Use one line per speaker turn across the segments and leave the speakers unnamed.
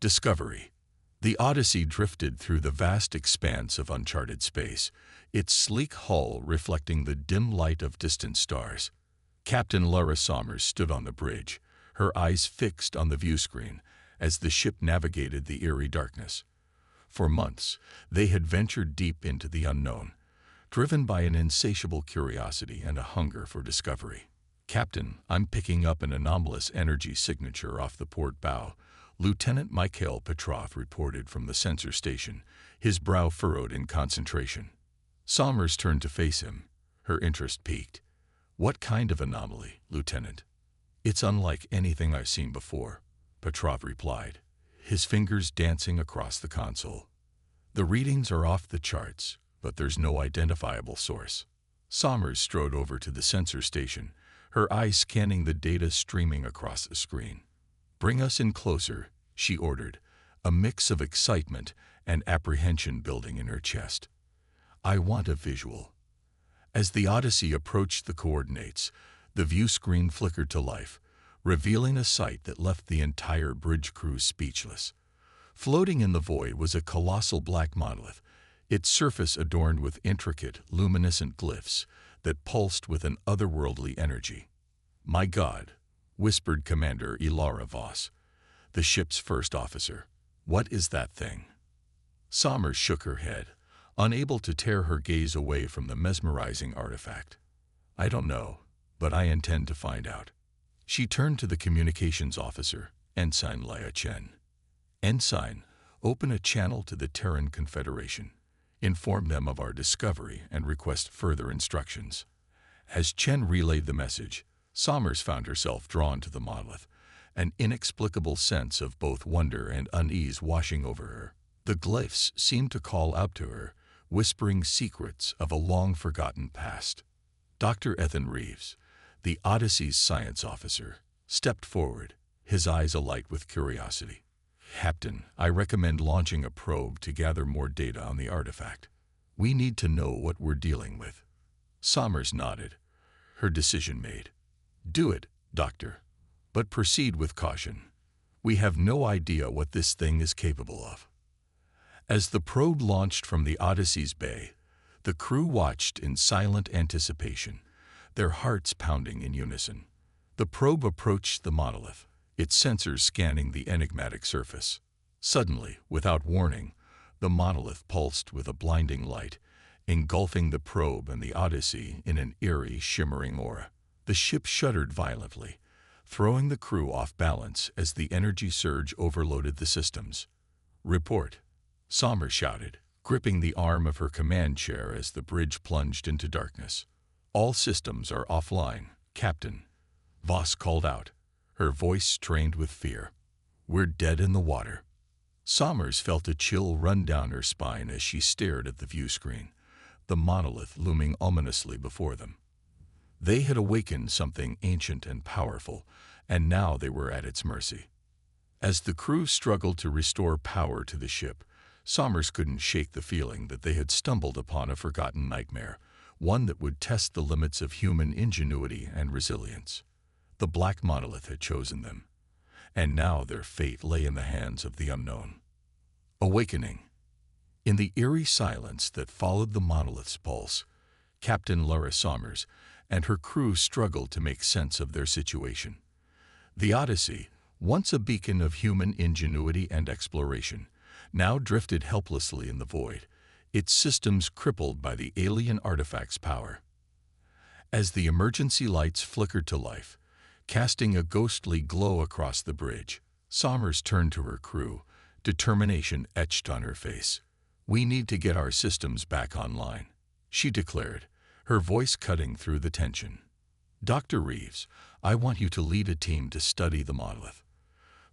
Discovery. The Odyssey drifted through the vast expanse of uncharted space, its sleek hull reflecting the dim light of distant stars. Captain Laura Sommers stood on the bridge, her eyes fixed on the viewscreen as the ship navigated the eerie darkness. For months, they had ventured deep into the unknown, driven by an insatiable curiosity and a hunger for discovery. "Captain, I'm picking up an anomalous energy signature off the port bow," Lieutenant Mikhail Petrov reported from the sensor station, his brow furrowed in concentration. Sommers turned to face him, her interest piqued. "What kind of anomaly, Lieutenant?" "It's unlike anything I've seen before," Petrov replied, his fingers dancing across the console. "The readings are off the charts, but there's no identifiable source." Sommers strode over to the sensor station, her eyes scanning the data streaming across the screen. "Bring us in closer," she ordered, a mix of excitement and apprehension building in her chest. "I want a visual." As the Odyssey approached the coordinates, the view screen flickered to life, revealing a sight that left the entire bridge crew speechless. Floating in the void was a colossal black monolith, its surface adorned with intricate, luminescent glyphs that pulsed with an otherworldly energy. "My God," whispered Commander Ilara Voss, the ship's first officer. "What is that thing?" Sommers shook her head, unable to tear her gaze away from the mesmerizing artifact. "I don't know, but I intend to find out." She turned to the communications officer, Ensign Leia Chen. "Ensign, open a channel to the Terran Confederation. Inform them of our discovery and request further instructions." As Chen relayed the message, Sommers found herself drawn to the monolith, an inexplicable sense of both wonder and unease washing over her. The glyphs seemed to call out to her, whispering secrets of a long-forgotten past. Dr. Ethan Reeves, the Odyssey's science officer, stepped forward, his eyes alight with curiosity. "Captain, I recommend launching a probe to gather more data on the artifact. We need to know what we're dealing with." Sommers nodded, her decision made. "Do it, Doctor, but proceed with caution. We have no idea what this thing is capable of." As the probe launched from the Odyssey's bay, the crew watched in silent anticipation, their hearts pounding in unison. The probe approached the monolith, its sensors scanning the enigmatic surface. Suddenly, without warning, the monolith pulsed with a blinding light, engulfing the probe and the Odyssey in an eerie, shimmering aura. The ship shuddered violently, throwing the crew off balance as the energy surge overloaded the systems. "Report," Sommers shouted, gripping the arm of her command chair as the bridge plunged into darkness. "All systems are offline, Captain," Voss called out, her voice strained with fear. "We're dead in the water." Sommers felt a chill run down her spine as she stared at the view screen, the monolith looming ominously before them. They had awakened something ancient and powerful, and now they were at its mercy. As the crew struggled to restore power to the ship, Sommers couldn't shake the feeling that they had stumbled upon a forgotten nightmare, one that would test the limits of human ingenuity and resilience. The Black Monolith had chosen them, and now their fate lay in the hands of the unknown. Awakening. In the eerie silence that followed the monolith's pulse, Captain Laura Sommers and her crew struggled to make sense of their situation. The Odyssey, once a beacon of human ingenuity and exploration, now drifted helplessly in the void, its systems crippled by the alien artifact's power. As the emergency lights flickered to life, casting a ghostly glow across the bridge, Sommers turned to her crew, determination etched on her face. "We need to get our systems back online," she declared, her voice cutting through the tension. "Dr. Reeves, I want you to lead a team to study the monolith.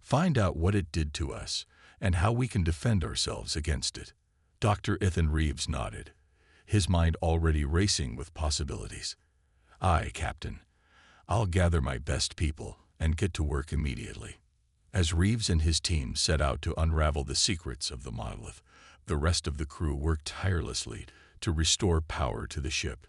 Find out what it did to us and how we can defend ourselves against it." Dr. Ethan Reeves nodded, his mind already racing with possibilities. "Aye, Captain. I'll gather my best people and get to work immediately." As Reeves and his team set out to unravel the secrets of the monolith, the rest of the crew worked tirelessly to restore power to the ship.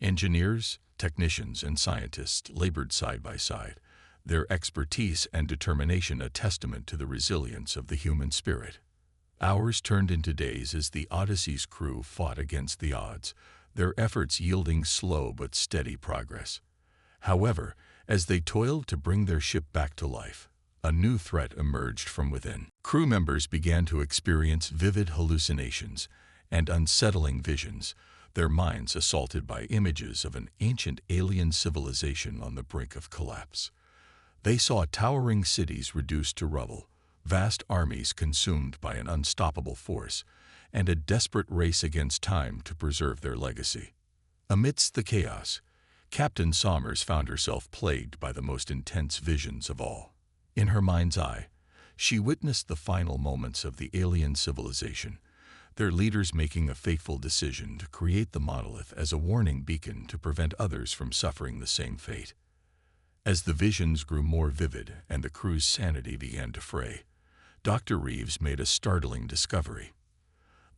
Engineers, technicians, and scientists labored side by side, their expertise and determination a testament to the resilience of the human spirit. Hours turned into days as the Odyssey's crew fought against the odds, their efforts yielding slow but steady progress. However, as they toiled to bring their ship back to life, a new threat emerged from within. Crew members began to experience vivid hallucinations and unsettling visions, their minds assaulted by images of an ancient alien civilization on the brink of collapse. They saw towering cities reduced to rubble, vast armies consumed by an unstoppable force, and a desperate race against time to preserve their legacy. Amidst the chaos, Captain Somers found herself plagued by the most intense visions of all. In her mind's eye, she witnessed the final moments of the alien civilization, their leaders making a fateful decision to create the monolith as a warning beacon to prevent others from suffering the same fate. As the visions grew more vivid and the crew's sanity began to fray, Dr. Reeves made a startling discovery.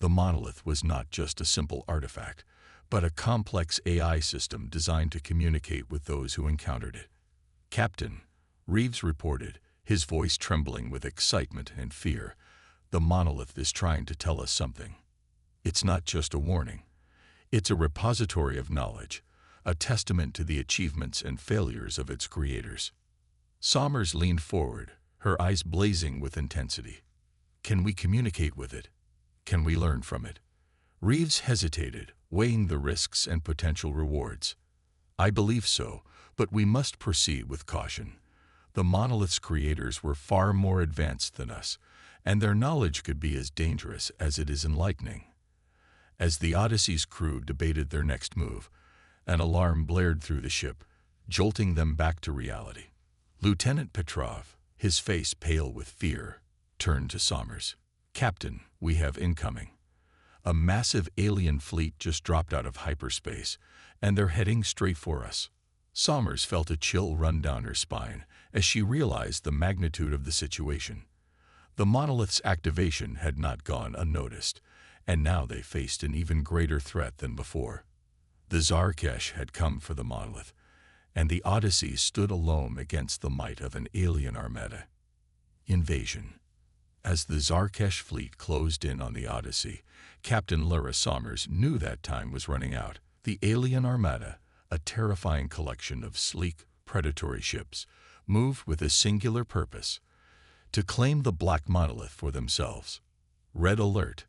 The monolith was not just a simple artifact, but a complex AI system designed to communicate with those who encountered it. "Captain," Reeves reported, his voice trembling with excitement and fear, "the monolith is trying to tell us something. It's not just a warning. It's a repository of knowledge, a testament to the achievements and failures of its creators." Somers leaned forward, her eyes blazing with intensity. "Can we communicate with it? Can we learn from it?" Reeves hesitated, weighing the risks and potential rewards. "I believe so, but we must proceed with caution. The monolith's creators were far more advanced than us, and their knowledge could be as dangerous as it is enlightening." As the Odyssey's crew debated their next move, an alarm blared through the ship, jolting them back to reality. Lieutenant Petrov, his face pale with fear, turned to Somers. "Captain, we have incoming. A massive alien fleet just dropped out of hyperspace, and they're heading straight for us." Somers felt a chill run down her spine as she realized the magnitude of the situation. The monolith's activation had not gone unnoticed, and now they faced an even greater threat than before. The Zarkesh had come for the monolith, and the Odyssey stood alone against the might of an alien armada. Invasion. As the Zarkesh fleet closed in on the Odyssey, Captain Lara Somers knew that time was running out. The alien armada, a terrifying collection of sleek, predatory ships, moved with a singular purpose: to claim the Black Monolith for themselves. "Red alert,"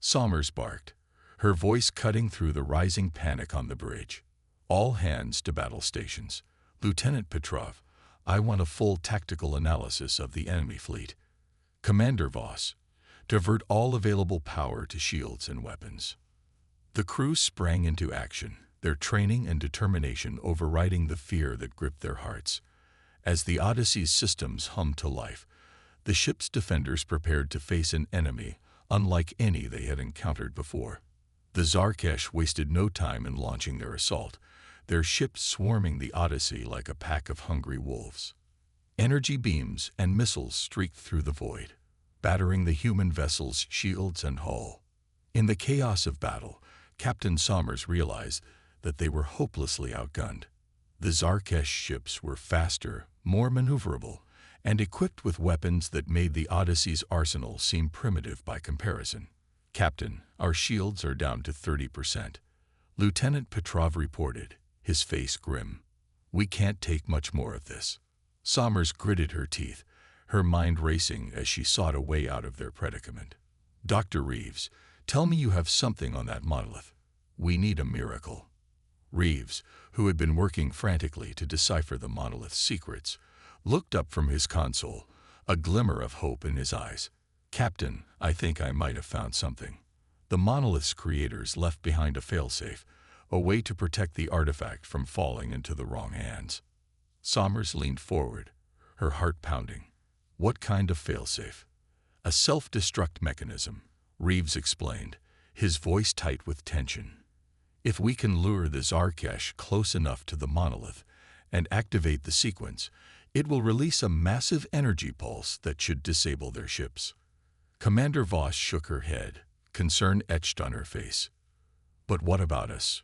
Somers barked, her voice cutting through the rising panic on the bridge. "All hands to battle stations. Lieutenant Petrov, I want a full tactical analysis of the enemy fleet. Commander Voss, divert all available power to shields and weapons." The crew sprang into action, their training and determination overriding the fear that gripped their hearts. As the Odyssey's systems hummed to life, the ship's defenders prepared to face an enemy unlike any they had encountered before. The Zarkesh wasted no time in launching their assault, their ships swarming the Odyssey like a pack of hungry wolves. Energy beams and missiles streaked through the void, battering the human vessel's shields and hull. In the chaos of battle, Captain Somers realized that they were hopelessly outgunned. The Zarkesh ships were faster, more maneuverable, and equipped with weapons that made the Odyssey's arsenal seem primitive by comparison. "Captain, our shields are down to 30%. Lieutenant Petrov reported, his face grim. "We can't take much more of this." Somers gritted her teeth, her mind racing as she sought a way out of their predicament. "Dr. Reeves, tell me you have something on that monolith. We need a miracle." Reeves, who had been working frantically to decipher the monolith's secrets, looked up from his console, a glimmer of hope in his eyes. "Captain, I think I might have found something. The monolith's creators left behind a failsafe, a way to protect the artifact from falling into the wrong hands." Somers leaned forward, her heart pounding. "What kind of failsafe?" "A self-destruct mechanism," Reeves explained, his voice tight with tension. "If we can lure the Zarkesh close enough to the monolith and activate the sequence, it will release a massive energy pulse that should disable their ships." Commander Voss shook her head, concern etched on her face. "But what about us?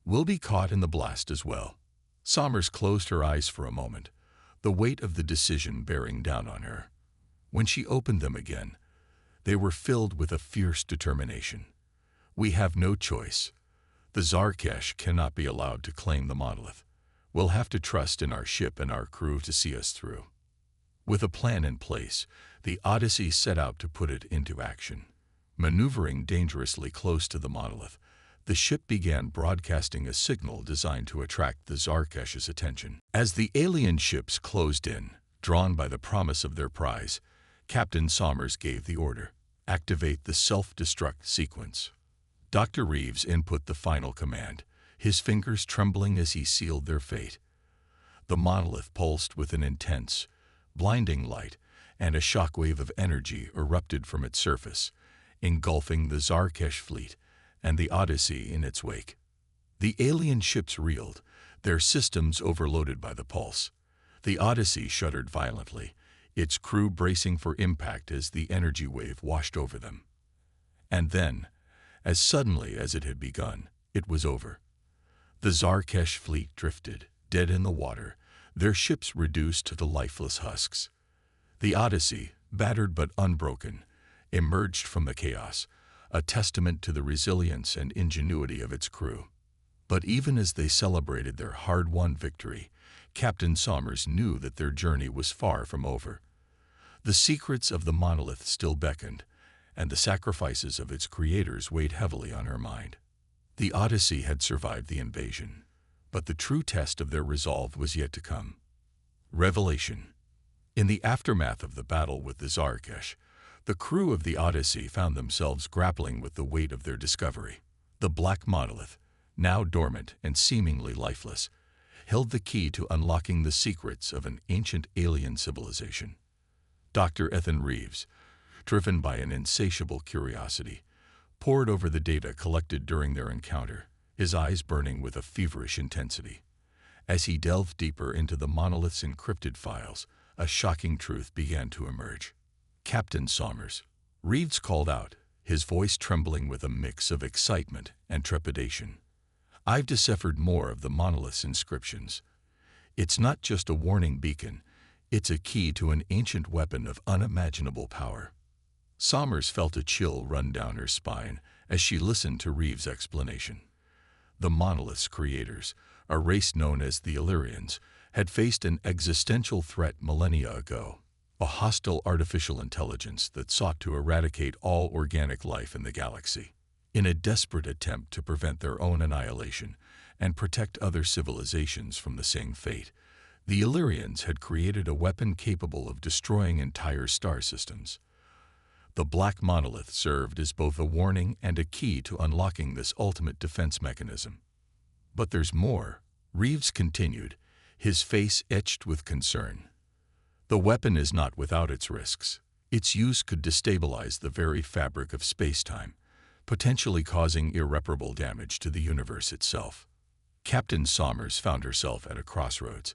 We'll be caught in the blast as well." Somers closed her eyes for a moment, the weight of the decision bearing down on her. When she opened them again, they were filled with a fierce determination. We have no choice. The Zarkesh cannot be allowed to claim the monolith. We'll have to trust in our ship and our crew to see us through. With a plan in place, the Odyssey set out to put it into action. Maneuvering dangerously close to the monolith, the ship began broadcasting a signal designed to attract the Zarkesh's attention. As the alien ships closed in, drawn by the promise of their prize, Captain Somers gave the order: activate the self-destruct sequence. Dr. Reeves input the final command, his fingers trembling as he sealed their fate. The monolith pulsed with an intense, blinding light, and a shockwave of energy erupted from its surface, engulfing the Zarkesh fleet and the Odyssey in its wake. The alien ships reeled, their systems overloaded by the pulse. The Odyssey shuddered violently, its crew bracing for impact as the energy wave washed over them. And then, as suddenly as it had begun, it was over. The Zarkesh fleet drifted, dead in the water, their ships reduced to the lifeless husks. The Odyssey, battered but unbroken, emerged from the chaos, a testament to the resilience and ingenuity of its crew. But even as they celebrated their hard-won victory, Captain Somers knew that their journey was far from over. The secrets of the monolith still beckoned, and the sacrifices of its creators weighed heavily on her mind. The Odyssey had survived the invasion, but the true test of their resolve was yet to come. Revelation. In the aftermath of the battle with the Zarkesh, the crew of the Odyssey found themselves grappling with the weight of their discovery. The Black Monolith, now dormant and seemingly lifeless, held the key to unlocking the secrets of an ancient alien civilization. Dr. Ethan Reeves, driven by an insatiable curiosity, pored over the data collected during their encounter, his eyes burning with a feverish intensity. As he delved deeper into the monolith's encrypted files, a shocking truth began to emerge. Captain Somers, Reeves called out, his voice trembling with a mix of excitement and trepidation. I've deciphered more of the monolith's inscriptions. It's not just a warning beacon, it's a key to an ancient weapon of unimaginable power. Somers felt a chill run down her spine as she listened to Reeves' explanation. The monolith's creators, a race known as the Illyrians, had faced an existential threat millennia ago, a hostile artificial intelligence that sought to eradicate all organic life in the galaxy. In a desperate attempt to prevent their own annihilation and protect other civilizations from the same fate, the Illyrians had created a weapon capable of destroying entire star systems. The Black Monolith served as both a warning and a key to unlocking this ultimate defense mechanism. But there's more, Reeves continued, his face etched with concern. The weapon is not without its risks. Its use could destabilize the very fabric of space-time, potentially causing irreparable damage to the universe itself. Captain Somers found herself at a crossroads,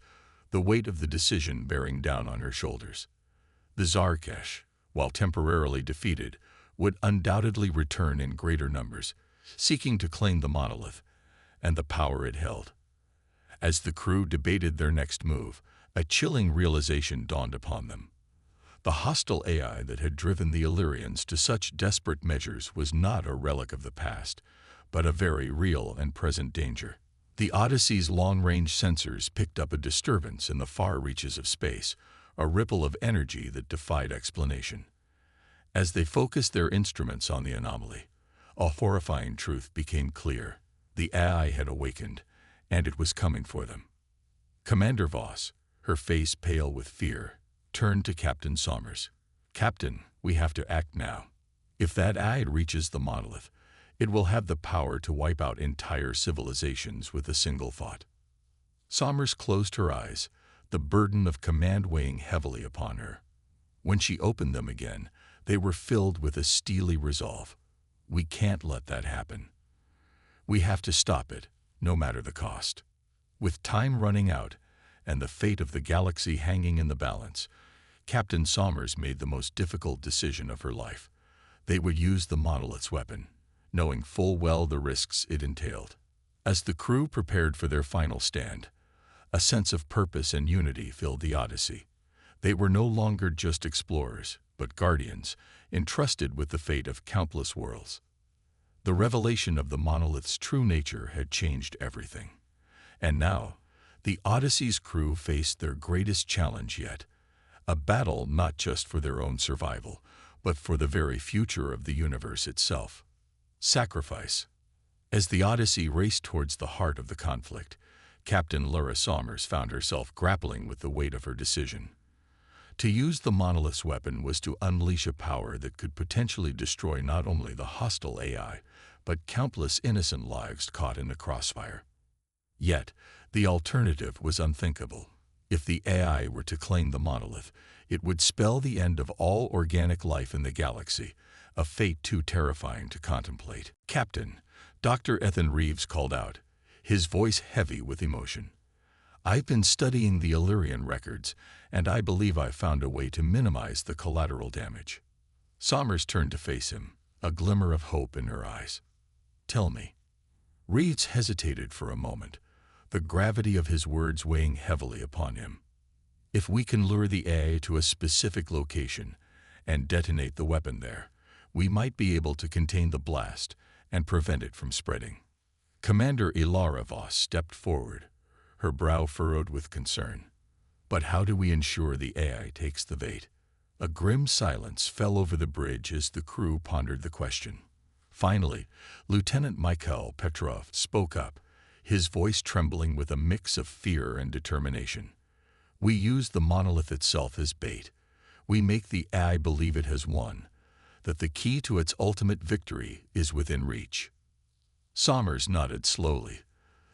the weight of the decision bearing down on her shoulders. The Zarkesh, while temporarily defeated, would undoubtedly return in greater numbers, seeking to claim the monolith and the power it held. As the crew debated their next move, a chilling realization dawned upon them. The hostile AI that had driven the Illyrians to such desperate measures was not a relic of the past, but a very real and present danger. The Odyssey's long-range sensors picked up a disturbance in the far reaches of space, a ripple of energy that defied explanation. As they focused their instruments on the anomaly, a horrifying truth became clear. The AI had awakened, and it was coming for them. Commander Voss, her face pale with fear, turned to Captain Somers. "Captain, we have to act now. If that AI reaches the monolith, it will have the power to wipe out entire civilizations with a single thought." Somers closed her eyes, the burden of command weighing heavily upon her. When she opened them again, they were filled with a steely resolve. We can't let that happen. We have to stop it, no matter the cost. With time running out and the fate of the galaxy hanging in the balance, Captain Somers made the most difficult decision of her life. They would use the monolith's weapon, knowing full well the risks it entailed. As the crew prepared for their final stand, A sense of purpose and unity filled the Odyssey. They were no longer just explorers, but guardians, entrusted with the fate of countless worlds. The revelation of the monolith's true nature had changed everything. And now, the Odyssey's crew faced their greatest challenge yet, a battle not just for their own survival, but for the very future of the universe itself. Sacrifice. As the Odyssey raced towards the heart of the conflict, Captain Laura Sommers found herself grappling with the weight of her decision. To use the monolith's weapon was to unleash a power that could potentially destroy not only the hostile AI, but countless innocent lives caught in the crossfire. Yet, the alternative was unthinkable. If the AI were to claim the monolith, it would spell the end of all organic life in the galaxy, a fate too terrifying to contemplate. "Captain," Dr. Ethan Reeves called out, his voice heavy with emotion. "I've been studying the Illyrian records, and I believe I've found a way to minimize the collateral damage." Sommers turned to face him, a glimmer of hope in her eyes. "Tell me." Reeves hesitated for a moment, the gravity of his words weighing heavily upon him. "If we can lure the AI to a specific location and detonate the weapon there, we might be able to contain the blast and prevent it from spreading." Commander Ilara Voss stepped forward, her brow furrowed with concern. "But how do we ensure the AI takes the bait?" A grim silence fell over the bridge as the crew pondered the question. Finally, Lieutenant Mikhail Petrov spoke up, his voice trembling with a mix of fear and determination. "We use the monolith itself as bait. We make the AI believe it has won, that the key to its ultimate victory is within reach." Sommers nodded slowly,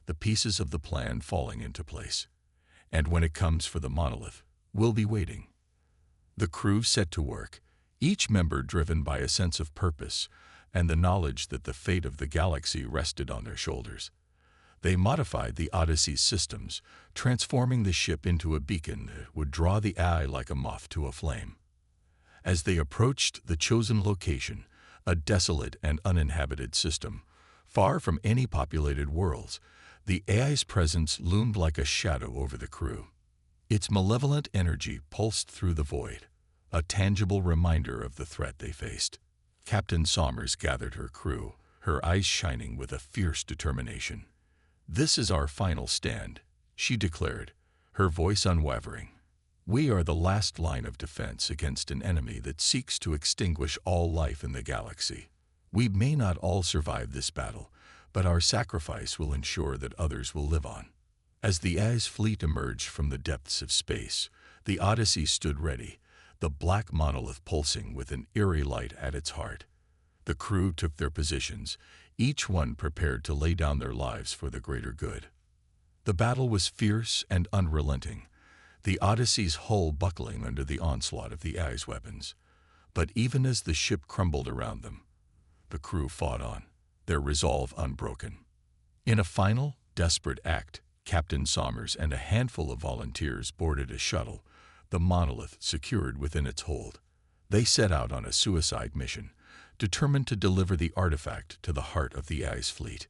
the pieces of the plan falling into place. "And when it comes for the monolith, we'll be waiting." The crew set to work, each member driven by a sense of purpose and the knowledge that the fate of the galaxy rested on their shoulders. They modified the Odyssey's systems, transforming the ship into a beacon that would draw the AI like a moth to a flame. As they approached the chosen location, a desolate and uninhabited system, far from any populated worlds, the AI's presence loomed like a shadow over the crew. Its malevolent energy pulsed through the void, a tangible reminder of the threat they faced. Captain Sommers gathered her crew, her eyes shining with a fierce determination. "This is our final stand," she declared, her voice unwavering. "We are the last line of defense against an enemy that seeks to extinguish all life in the galaxy. We may not all survive this battle, but our sacrifice will ensure that others will live on." As the AI's fleet emerged from the depths of space, the Odyssey stood ready, the black monolith pulsing with an eerie light at its heart. The crew took their positions, each one prepared to lay down their lives for the greater good. The battle was fierce and unrelenting, the Odyssey's hull buckling under the onslaught of the AI's weapons. But even as the ship crumbled around them, the crew fought on, their resolve unbroken. In a final, desperate act, Captain Sommers and a handful of volunteers boarded a shuttle, the monolith secured within its hold. They set out on a suicide mission, determined to deliver the artifact to the heart of the AI's fleet.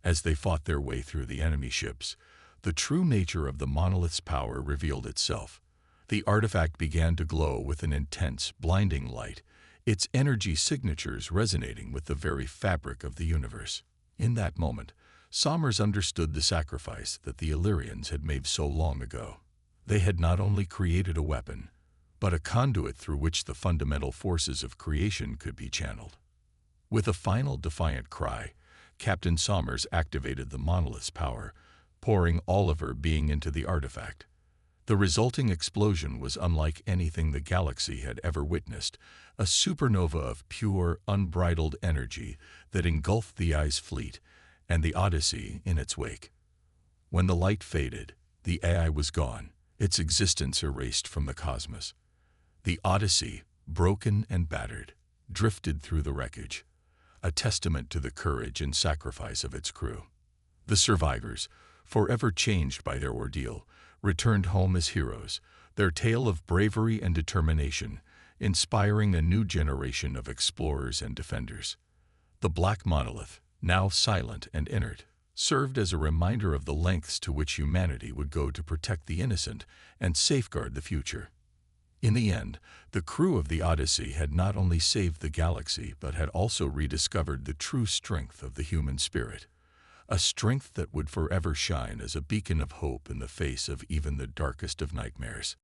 As they fought their way through the enemy ships, the true nature of the monolith's power revealed itself. The artifact began to glow with an intense, blinding light, its energy signatures resonating with the very fabric of the universe. In that moment, Sommers understood the sacrifice that the Illyrians had made so long ago. They had not only created a weapon, but a conduit through which the fundamental forces of creation could be channeled. With a final defiant cry, Captain Sommers activated the monolith's power, pouring all of her being into the artifact. The resulting explosion was unlike anything the galaxy had ever witnessed, a supernova of pure, unbridled energy that engulfed the AI's fleet and the Odyssey in its wake. When the light faded, the AI was gone, its existence erased from the cosmos. The Odyssey, broken and battered, drifted through the wreckage, a testament to the courage and sacrifice of its crew. The survivors, forever changed by their ordeal, returned home as heroes, their tale of bravery and determination inspiring a new generation of explorers and defenders. The Black Monolith, now silent and inert, served as a reminder of the lengths to which humanity would go to protect the innocent and safeguard the future. In the end, the crew of the Odyssey had not only saved the galaxy but had also rediscovered the true strength of the human spirit, a strength that would forever shine as a beacon of hope in the face of even the darkest of nightmares.